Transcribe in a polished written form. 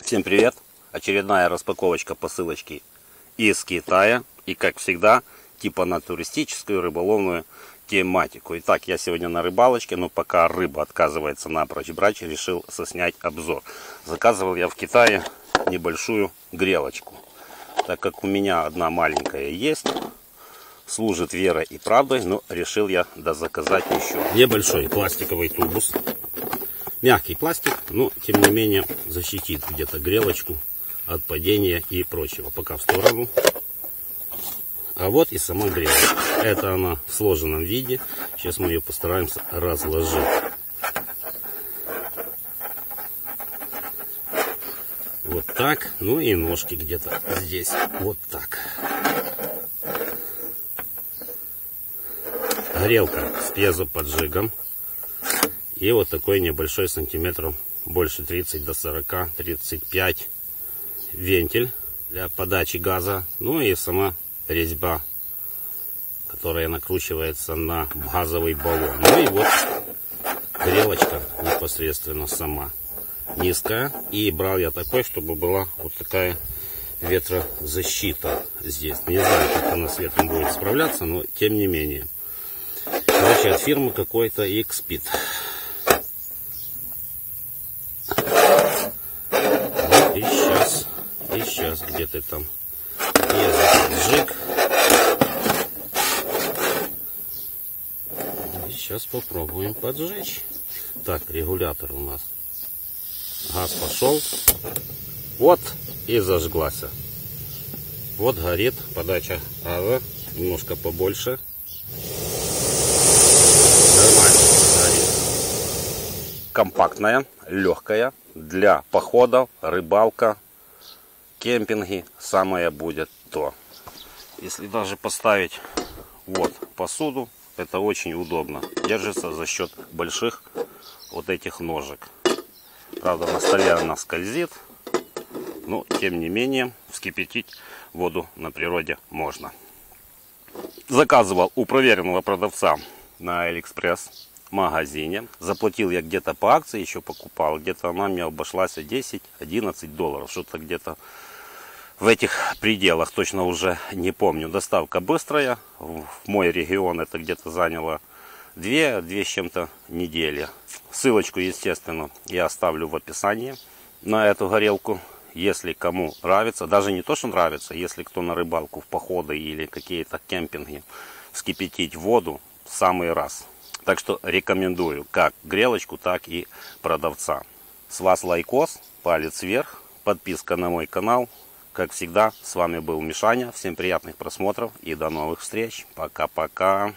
Всем привет! Очередная распаковочка посылочки из Китая. И как всегда, типа на туристическую рыболовную тематику. Итак, я сегодня на рыбалочке, но пока рыба отказывается напрочь брать, решил соснять обзор. Заказывал я в Китае небольшую грелочку. Так как у меня одна маленькая есть, служит верой и правдой, но решил я дозаказать еще. Небольшой пластиковый тубус. Мягкий пластик, но тем не менее защитит где-то грелочку от падения и прочего. Пока в сторону. А вот и сама грелочка. Это она в сложенном виде. Сейчас мы ее постараемся разложить. Вот так. Ну и ножки где-то здесь. Вот так. Грелка с пьезоподжигом. И вот такой небольшой, сантиметров больше 30 до 40, 35 вентиль для подачи газа. Ну и сама резьба, которая накручивается на газовый баллон. Ну и вот грелочка непосредственно сама. Низкая. И брал я такой, чтобы была вот такая ветрозащита здесь. Не знаю, как она с ветром будет справляться, но тем не менее. Короче, от фирмы какой-то X-Speed. И сейчас где-то там пьезоподжиг. И сейчас попробуем поджечь. Так, регулятор у нас. Газ пошел. Вот и зажглась. Вот горит подача газа. Немножко побольше. Нормально горит. Компактная, легкая. Для походов, рыбалка, кемпинги самое будет то. Если даже поставить вот посуду, это очень удобно. Держится за счет больших вот этих ножек. Правда, на столе она скользит, но тем не менее вскипятить воду на природе можно. Заказывал у проверенного продавца на Алиэкспресс магазине. Заплатил я где-то по акции, еще покупал. Где-то она мне обошлась 10-11 долларов. Что-то где-то в этих пределах, точно уже не помню. Доставка быстрая. В мой регион это где-то заняло 2 с чем-то недели. Ссылочку, естественно, я оставлю в описании на эту горелку. Если кому нравится, даже не то, что нравится, если кто на рыбалку, в походы или какие-то кемпинги, вскипятить воду в самый раз. Так что рекомендую как грелочку, так и продавца. С вас лайкос, палец вверх, подписка на мой канал. Как всегда, с вами был Мишаня. Всем приятных просмотров и до новых встреч. Пока-пока.